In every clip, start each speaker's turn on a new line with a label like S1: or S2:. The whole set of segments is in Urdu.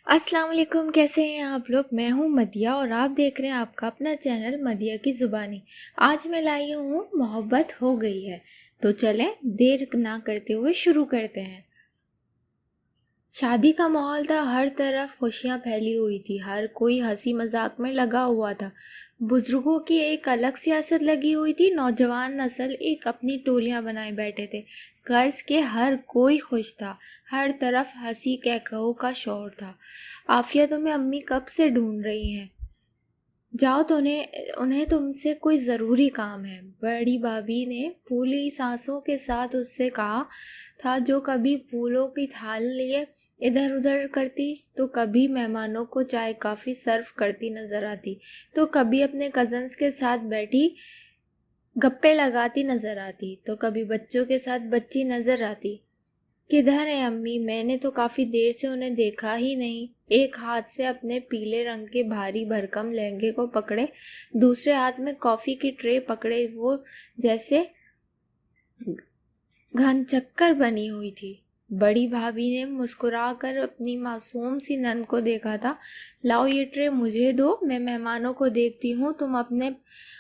S1: السلام علیکم، کیسے ہیں آپ لوگ؟ میں ہوں مدیہ اور آپ دیکھ رہے ہیں آپ کا اپنا چینل مدیہ کی زبانی۔ آج میں لائی ہوں محبت ہو گئی ہے، تو چلیں دیر نہ کرتے ہوئے شروع کرتے ہیں۔ شادی کا ماحول تھا، ہر طرف خوشیاں پھیلی ہوئی تھی، ہر کوئی ہنسی مذاق میں لگا ہوا تھا۔ بزرگوں کی ایک الگ سیاست لگی ہوئی تھی، نوجوان نسل ایک اپنی ٹولیاں بنائے بیٹھے تھے۔ غرض کے ہر کوئی خوش تھا، ہر طرف ہنسی کہکہوں کا شور تھا۔ عافیہ تمہیں امی کب سے ڈھونڈ رہی ہیں، جاؤ تو انہیں تم سے کوئی ضروری کام ہے، بڑی بھابھی نے پھولی سانسوں کے ساتھ اس سے کہا تھا، جو کبھی پھولوں کی تھال لیے ادھر ادھر کرتی تو کبھی مہمانوں کو چائے کافی سرو کرتی نظر آتی، تو کبھی اپنے کزنز کے ساتھ بیٹھی گپے لگاتی نظر آتی، تو کبھی بچوں کے ساتھ بچی نظر آتی۔ کدھر ہیں امی؟ میں نے تو کافی دیر سے انہیں دیکھا ہی نہیں۔ ایک ہاتھ سے اپنے پیلے رنگ کے بھاری بھرکم لہنگے کو پکڑے، دوسرے ہاتھ میں کافی کی ٹرے پکڑے وہ جیسے گھن چکر بنی ہوئی تھی۔ بڑی بھابھی نے مسکرا کر اپنی معصوم سی نند کو دیکھا تھا۔ لاؤ یہ ٹرے مجھے دو، میں مہمانوں کو دیکھتی ہوں، تم اپنے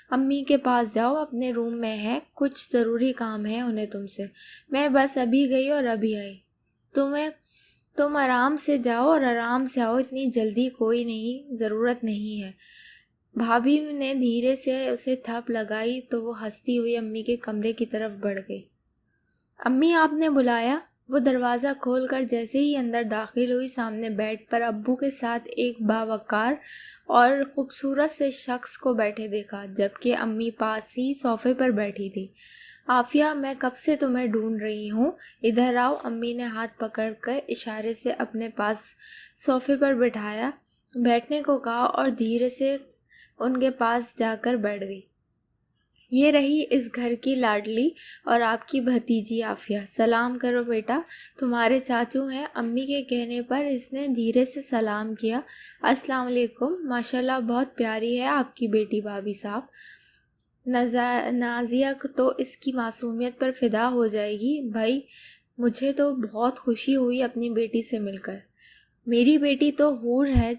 S1: امی کے پاس جاؤ، اپنے روم میں ہے، کچھ ضروری کام ہے انہیں تم سے۔ میں بس ابھی گئی اور ابھی آئی، تم آرام سے جاؤ اور آرام سے آؤ، اتنی جلدی کوئی نہیں ضرورت نہیں ہے۔ بھابھی نے دھیرے سے اسے تھپ لگائی تو وہ ہنستی ہوئی امی کے کمرے کی طرف بڑھ گئی۔ امی آپ نے بلایا؟ وہ دروازہ کھول کر جیسے ہی اندر داخل ہوئی، سامنے بیڈ پر ابو کے ساتھ ایک باوقار اور خوبصورت سے شخص کو بیٹھے دیکھا، جبکہ امی پاس ہی صوفے پر بیٹھی تھی۔ عافیہ، میں کب سے تمہیں ڈھونڈ رہی ہوں، ادھر آؤ۔ امی نے ہاتھ پکڑ کر اشارے سے اپنے پاس صوفے پر بیٹھنے کو کہا اور دھیرے سے ان کے پاس جا کر بیٹھ گئی۔ یہ رہی اس گھر کی لاڈلی اور آپ کی بھتیجی عافیہ، سلام کرو بیٹا، تمہارے چاچو ہیں۔ امی کے کہنے پر اس نے دھیرے سے سلام کیا۔ السلام علیکم، ماشاءاللہ بہت پیاری ہے آپ کی بیٹی بھابھی صاحب۔ نازیہ تو اس کی معصومیت پر فدا ہو جائے گی۔ بھائی مجھے تو بہت خوشی ہوئی اپنی بیٹی سے مل کر۔ میری بیٹی تو حور ہے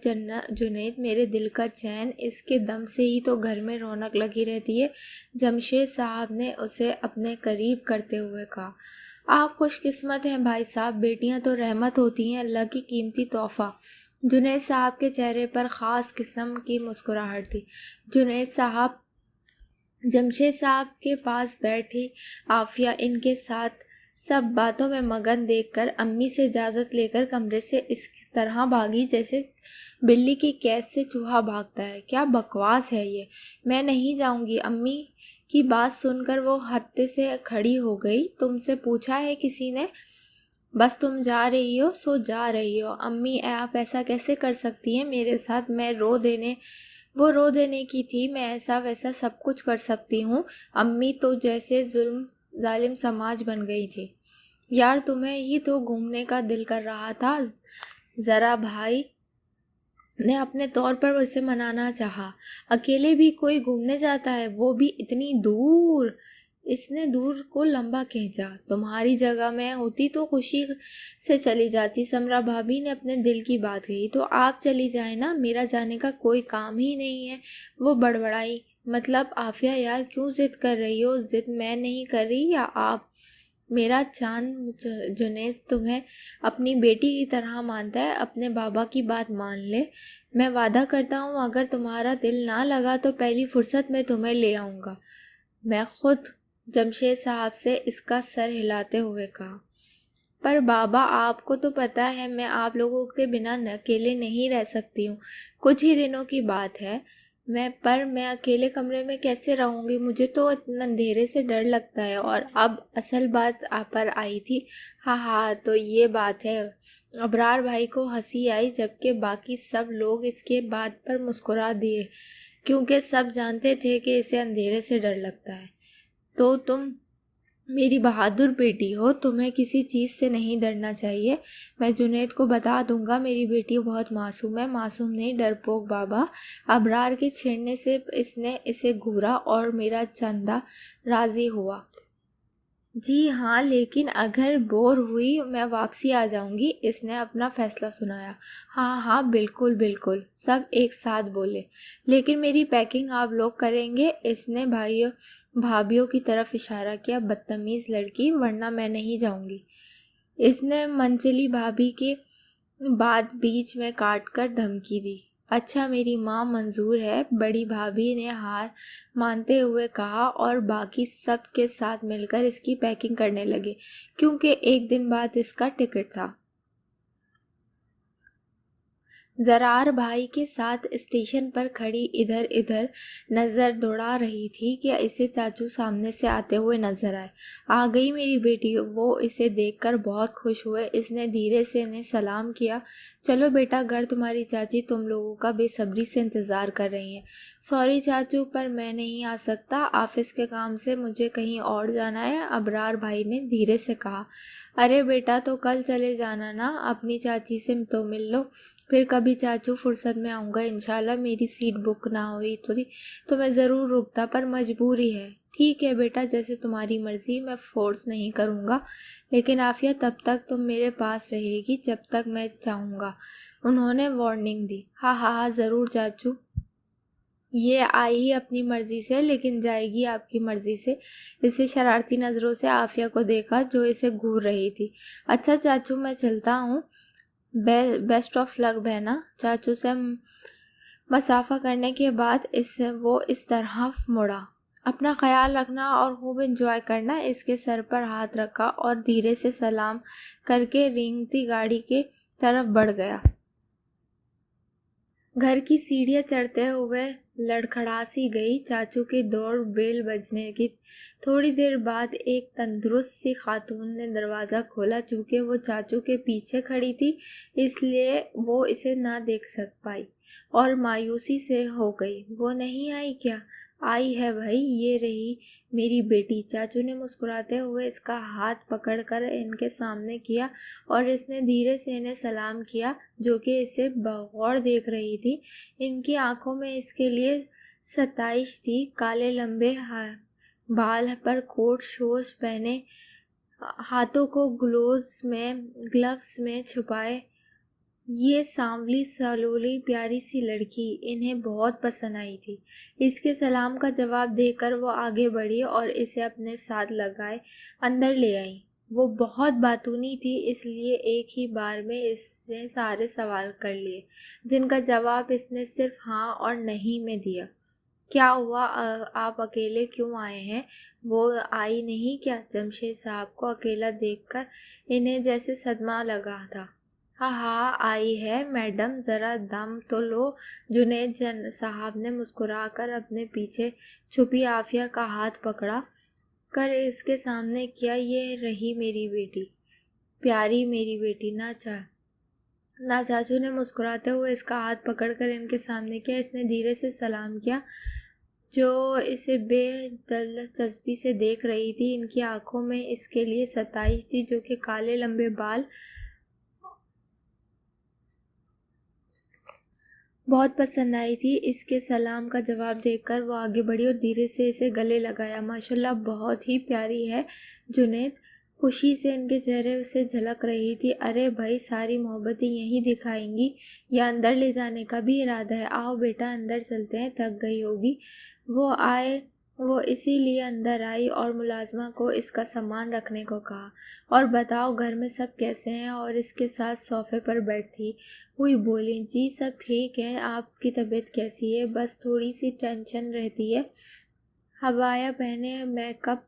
S1: جنید، میرے دل کا چین، اس کے دم سے ہی تو گھر میں رونق لگی رہتی ہے، جمشید صاحب نے اسے اپنے قریب کرتے ہوئے کہا۔ آپ خوش قسمت ہیں بھائی صاحب، بیٹیاں تو رحمت ہوتی ہیں، اللہ کی قیمتی تحفہ۔ جنید صاحب کے چہرے پر خاص قسم کی مسکراہٹ تھی۔ جنید صاحب، جمشید صاحب کے پاس بیٹھی عافیہ ان کے ساتھ سب باتوں میں مگن دیکھ کر امی سے اجازت لے کر کمرے سے اس طرح بھاگی جیسے بلی کی قید سے چوہا بھاگتا ہے۔ کیا بکواس ہے یہ، میں نہیں جاؤں گی۔ امی کی بات سن کر وہ ہتے سے کھڑی ہو گئی۔ تم سے پوچھا ہے کسی نے؟ بس تم جا رہی ہو سو جا رہی ہو۔ امی آپ ایسا کیسے کر سکتی ہیں میرے ساتھ؟ وہ رو دینے کی تھی، میں ایسا ویسا سب کچھ کر سکتی ہوں۔ امی تو جیسے ظالم سماج بن گئی تھی۔ یار تمہیں ہی تو گھومنے کا دل کر رہا تھا، ذرا بھائی نے اپنے طور پر اسے منانا چاہا۔ اکیلے بھی کوئی گھومنے جاتا ہے، وہ بھی اتنی دور؟ اس نے دور کو لمبا کھینچا۔ تمہاری جگہ میں ہوتی تو خوشی سے چلی جاتی، سمرا بھابھی نے اپنے دل کی بات کہی۔ تو آپ چلی جائیں نا، میرا جانے کا کوئی کام ہی نہیں ہے، وہ بڑبڑائی۔ مطلب عافیہ یار کیوں ضد کر رہی ہو؟ ضد میں نہیں کر رہی، یا آپ؟ میرا چاند جنید تمہیں اپنی بیٹی کی طرح مانتا ہے، اپنے بابا کی بات مان لے۔ میں وعدہ کرتا ہوں اگر تمہارا دل نہ لگا تو پہلی فرصت میں تمہیں لے آؤں گا، میں خود، جمشید صاحب سے اس کا سر ہلاتے ہوئے کہا۔ پر بابا آپ کو تو پتہ ہے میں آپ لوگوں کے بنا اکیلے نہیں رہ سکتی ہوں، کچھ ہی دنوں کی بات ہے۔ میں اکیلے کمرے میں کیسے رہوں گی؟ مجھے تو اتنا اندھیرے سے ڈر لگتا ہے۔ اور اب اصل بات پر آئی تھی۔ ہاں تو یہ بات ہے۔ ابرار بھائی کو ہنسی آئی، جبکہ باقی سب لوگ اس کے بات پر مسکرا دیے، کیونکہ سب جانتے تھے کہ اسے اندھیرے سے ڈر لگتا ہے۔ تو تم میری بہادر بیٹی ہو، تمہیں کسی چیز سے نہیں ڈرنا چاہیے۔ میں جنید کو بتا دوں گا، میری بیٹی بہت معصوم ہے۔ معصوم نہیں، ڈرپوک بابا۔ ابرار کے چھیڑنے سے اس نے اسے گھورا اور میرا چندہ راضی ہوا۔ جی ہاں، لیکن اگر بور ہوئی میں واپسی آ جاؤں گی، اس نے اپنا فیصلہ سنایا۔ ہاں ہاں بالکل بالکل، سب ایک ساتھ بولے۔ لیکن میری پیکنگ آپ لوگ کریں گے؟ اس نے بھابھیوں کی طرف اشارہ کیا۔ بدتمیز لڑکی، ورنہ میں نہیں جاؤں گی، اس نے منچلی بھابھی کی بات بیچ میں کاٹ کر دھمکی دی۔ اچھا میری ماں منظور ہے، بڑی بھابھی نے ہار مانتے ہوئے کہا، اور باقی سب کے ساتھ مل کر اس کی پیکنگ کرنے لگے کیونکہ ایک دن بعد اس کا ٹکٹ تھا۔ زرار بھائی کے ساتھ اسٹیشن پر کھڑی ادھر ادھر نظر دوڑا رہی تھی کہ اسے چاچو سامنے سے آتے ہوئے نظر آئے۔ آ گئی میری بیٹی، وہ اسے دیکھ کر بہت خوش ہوئے۔ اس نے دھیرے سے انہیں سلام کیا۔ چلو بیٹا گھر، تمہاری چاچی تم لوگوں کا بے صبری سے انتظار کر رہی ہیں۔ سوری چاچو، پر میں نہیں آ سکتا، آفس کے کام سے مجھے کہیں اور جانا ہے، ابرار بھائی نے دھیرے سے کہا۔ ارے بیٹا تو کل چلے جانا نا، اپنی چاچی سے تو مل لو۔ پھر کبھی چاچو فرصت میں آؤں گا انشاءاللہ، میری سیٹ بک نہ ہوئی تو میں ضرور رکتا، پر مجبوری ہے۔ ٹھیک ہے بیٹا، جیسے تمہاری مرضی، میں فورس نہیں کروں گا، لیکن عافیہ تب تک تم میرے پاس رہے گی جب تک میں چاہوں گا، انہوں نے وارننگ دی۔ ہاں ہاں ہاں ضرور چاچو، یہ آئی ہی اپنی مرضی سے لیکن جائے گی آپ کی مرضی سے۔ اسے شرارتی نظروں سے عافیہ کو دیکھا جو اسے گھور رہی تھی۔ اچھا چاچو میں چلتا ہوں، بیسٹ آف لک بہنا۔ چاچو سے مسافہ کرنے کے بعد وہ اس طرح مڑا۔ اپنا خیال رکھنا اور خوب انجوائے کرنا۔ اس کے سر پر ہاتھ رکھا اور دھیرے سے سلام کر کے رینگتی گاڑی کے طرف بڑھ گیا۔ گھر کی سیڑھیاں چڑھتے ہوئے لڑکھڑا سی گئی۔ چاچو کی دوڑ بیل بجنے کی تھوڑی دیر بعد ایک تندرست سی خاتون نے دروازہ کھولا۔ چونکہ وہ چاچو کے پیچھے کھڑی تھی اس لیے وہ اسے نہ دیکھ پائی اور مایوسی سے ہو گئی۔ وہ نہیں آئی کیا؟ آئی ہے بھائی، یہ رہی میری بیٹی۔ چاچو نے مسکراتے ہوئے اس کا ہاتھ پکڑ کر ان کے سامنے کیا اور اس نے دھیرے سے انہیں سلام کیا، جو کہ اسے بغور دیکھ رہی تھی۔ ان کی آنکھوں میں اس کے لیے ستائش تھی۔ کالے لمبے بال پر کوٹ شوز پہنے، ہاتھوں کو گلوز میں چھپائے، یہ سانولی سلولی پیاری سی لڑکی انہیں بہت پسند آئی تھی۔ اس کے سلام کا جواب دے کر وہ آگے بڑھی اور اسے اپنے ساتھ لگائے اندر لے آئی۔ وہ بہت باتونی تھی، اس لیے ایک ہی بار میں اس نے سارے سوال کر لیے جن کا جواب اس نے صرف ہاں اور نہیں میں دیا۔ کیا ہوا، آپ اکیلے کیوں آئے ہیں؟ وہ آئی نہیں کیا؟ جمشید صاحب کو اکیلا دیکھ کر انہیں جیسے صدمہ لگا تھا۔ ہاں ہاں آئی ہے میڈم، ذرا دم تو لو۔ جنید صاحب نے مسکرا کر اپنے پیچھے چھپی عافیہ کا ہاتھ پکڑا کر اس کے سامنے کیا۔ یہ رہی میری بیٹی، پیاری میری بیٹی۔ نہ چاچو نے مسکراتے ہوئے اس کا ہاتھ پکڑ کر ان کے سامنے کیا۔ اس نے دھیرے سے سلام کیا، جو اسے بے دلچسپی سے دیکھ رہی تھی۔ ان کی آنکھوں میں اس کے لیے ستائش تھی، جو کہ کالے لمبے بال بہت پسند آئی تھی۔ اس کے سلام کا جواب دیکھ کر وہ آگے بڑھی اور دھیرے سے اسے گلے لگایا۔ ماشاءاللہ بہت ہی پیاری ہے جنید، خوشی سے ان کے چہرے سے جھلک رہی تھی۔ ارے بھائی، ساری محبتیں یہیں دکھائیں گی یا اندر لے جانے کا بھی ارادہ ہے؟ آؤ بیٹا اندر چلتے ہیں، تھک گئی ہوگی۔ وہ اسی لیے اندر آئی اور ملازمہ کو اس کا سامان رکھنے کو کہا۔ اور بتاؤ گھر میں سب کیسے ہیں؟ اور اس کے ساتھ صوفے پر بیٹھی ہوئی بولی۔ جی سب ٹھیک ہے، آپ کی طبیعت کیسی ہے؟ بس تھوڑی سی ٹینشن رہتی ہے۔ حبایا پہنے میک اپ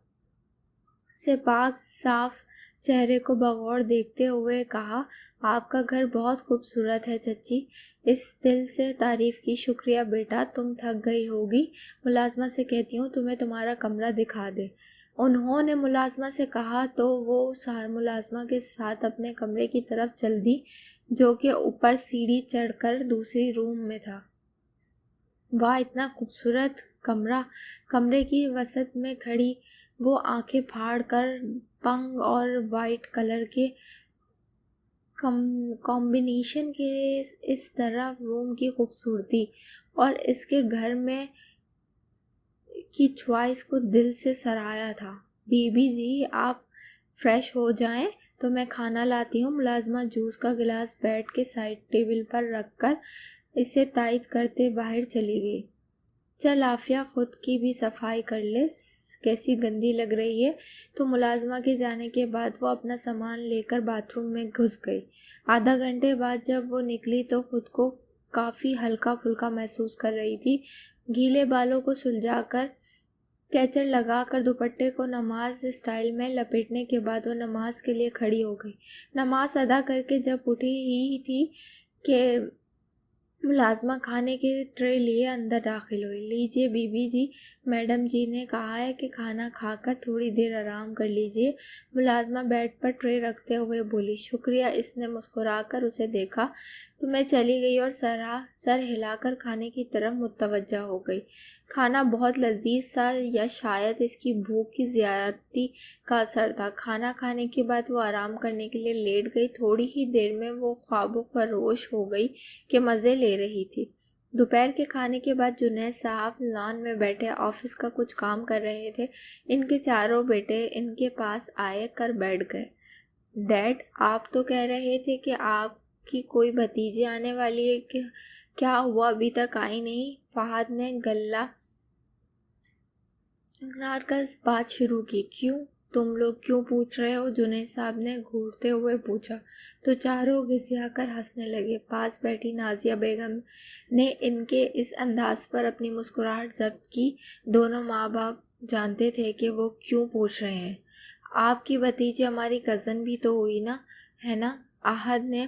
S1: سے پاک صاف چہرے کو بغور دیکھتے ہوئے کہا۔ آپ کا گھر بہت خوبصورت ہے چچی، اس دل سے تعریف کی۔ شکریہ بیٹا، تم تھک گئی ہوگی، ملازمہ سے کہتی ہوں تمہیں تمہارا کمرہ دکھا دے، انہوں نے ملازمہ سے کہا تو وہ ملازمہ کے ساتھ اپنے کمرے کی طرف چل دی، جو کہ اوپر سیڑھی چڑھ کر دوسری روم میں تھا۔ واہ، اتنا خوبصورت کمرہ! کمرے کی وسط میں کھڑی وہ آنکھیں پھاڑ کر پنک اور وائٹ کلر کے کمبینیشن کے اس طرح روم کی خوبصورتی اور اس کے گھر میں کی چوائس کو دل سے سراہا تھا۔ بی بی جی آپ فریش ہو جائیں تو میں کھانا لاتی ہوں۔ ملازمہ جوس کا گلاس بیڈ کے سائڈ ٹیبل پر رکھ کر اسے تائید کرتے باہر چلی گئی۔ چل عافیہ خود کی بھی صفائی کر لے، کیسی گندی لگ رہی ہے۔ تو ملازمہ کے جانے کے بعد وہ اپنا سامان لے کر باتھ روم میں گھس گئی۔ آدھا گھنٹے بعد جب وہ نکلی تو خود کو کافی ہلکا پھلکا محسوس کر رہی تھی۔ گیلے بالوں کو سلجھا کر کیچڑ لگا کر دوپٹے کو نماز اسٹائل میں لپیٹنے کے بعد وہ نماز کے لیے کھڑی ہو گئی۔ نماز ادا کر کے جب اٹھی ہی تھی کہ ملازمہ کھانے کی ٹرے لیے اندر داخل ہوئی۔ لیجیے بی بی جی، میڈم جی نے کہا ہے کہ کھانا کھا کر تھوڑی دیر آرام کر لیجیے۔ ملازمہ بیڈ پر ٹرے رکھتے ہوئے بولی۔ شکریہ۔ اس نے مسکرا کر اسے دیکھا تو میں چلی گئی اور سر ہلا کر کھانے کی طرف متوجہ ہو گئی۔ کھانا بہت لذیذ تھا، یا شاید اس کی بھوک کی زیادتی کا اثر تھا۔ کھانا کھانے کے بعد وہ آرام کرنے کے لیے لیٹ گئی۔ تھوڑی ہی دیر میں وہ خواب و خروش ہو گئی کہ مزے لے رہی تھی۔ دوپہر کے کھانے کے بعد جنید صاحب لان میں بیٹھے آفس کا کچھ کام کر رہے تھے۔ ان کے چاروں بیٹے ان کے پاس آئے کر بیٹھ گئے۔ ڈیڈ، آپ تو کہہ رہے تھے کہ آپ کی کوئی بھتیجی آنے والی ہے، کیا ہوا؟ ابھی تک آئی نہیں؟ فہد نے گلہ کر بات شروع کی۔ کیوں؟ تم لوگ کیوں پوچھ رہے ہو؟ جنید صاحب نے گھورتے ہوئے پوچھا تو چاروں گھسیا کر ہنسنے لگے۔ پاس بیٹھی نازیہ بیگم نے ان کے اس انداز پر اپنی مسکراہٹ ضبط کی۔ دونوں ماں باپ جانتے تھے کہ وہ کیوں پوچھ رہے ہیں۔ آپ کی بھتیجی ہماری کزن بھی تو ہوئی نا، ہے نا؟ احد نے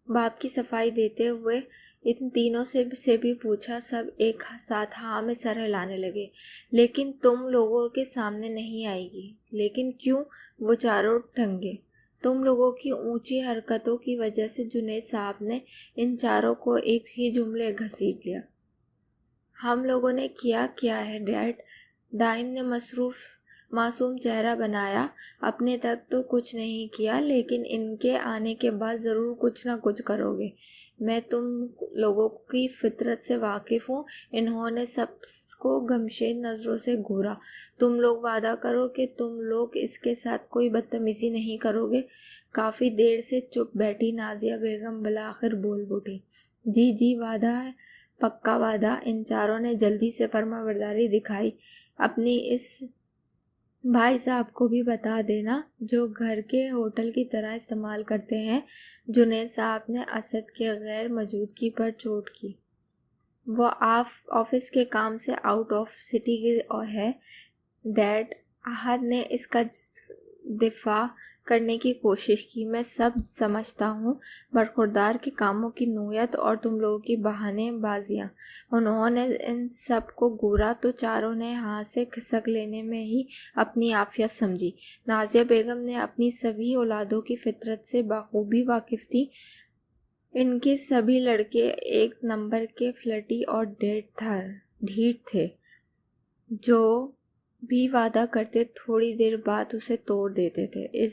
S1: باپ کی صفائی دیتے ہوئے ان تینوں سے بھی پوچھا۔ سب ایک ساتھ ہاں میں سر ہلانے لگے۔ لیکن تم لوگوں کے سامنے نہیں آئے گی۔ لیکن کیوں؟ وہ چاروں ٹھنگے۔ تم لوگوں کی اونچی حرکتوں کی وجہ سے۔ جنید صاحب نے ان چاروں کو ایک ہی جملے گھسیٹ لیا۔ ہم لوگوں نے کیا ہے ڈیڈ؟ دائم نے معصوم چہرہ بنایا۔ اپنے تک تو کچھ نہیں کیا، لیکن ان کے آنے کے بعد ضرور کچھ نہ کچھ کرو گے۔ میں تم لوگوں کی فطرت سے واقف ہوں۔ انہوں نے سب کو گمشید نظروں سے گھورا۔ تم لوگ وعدہ کرو کہ تم لوگ اس کے ساتھ کوئی بدتمیزی نہیں کرو گے۔ کافی دیر سے چپ بیٹھی نازیہ بیگم بالآخر بول اٹھی۔ جی وعدہ ہے، پکا وعدہ۔ ان چاروں نے جلدی سے فرمانبرداری دکھائی۔ اپنی اس بھائی صاحب کو بھی بتا دینا جو گھر کے ہوٹل کی طرح استعمال کرتے ہیں۔ جنید صاحب نے اسد کے غیر موجودگی پر چوٹ کی۔ وہ آفس کے کام سے آؤٹ آف سٹی ہے ڈیڈ۔ احد نے اس کا دفاع کرنے کی کوشش کی۔ میں سب سمجھتا ہوں، برخوردار کے کاموں کی نوعیت اور تم لوگوں کی بہانے بازیاں۔ انہوں نے ان سب کو گھورا تو چاروں نے ہاں سے کھسک لینے میں ہی اپنی عافیت سمجھی۔ نازیہ بیگم نے اپنی سبھی اولادوں کی فطرت سے بخوبی واقف تھی۔ ان کے سبھی لڑکے ایک نمبر کے فلرٹی اور ڈھیٹ تھے، جو بھی وعدہ کرتے تھوڑی دیر بعد اسے توڑ دیتے تھے۔ اس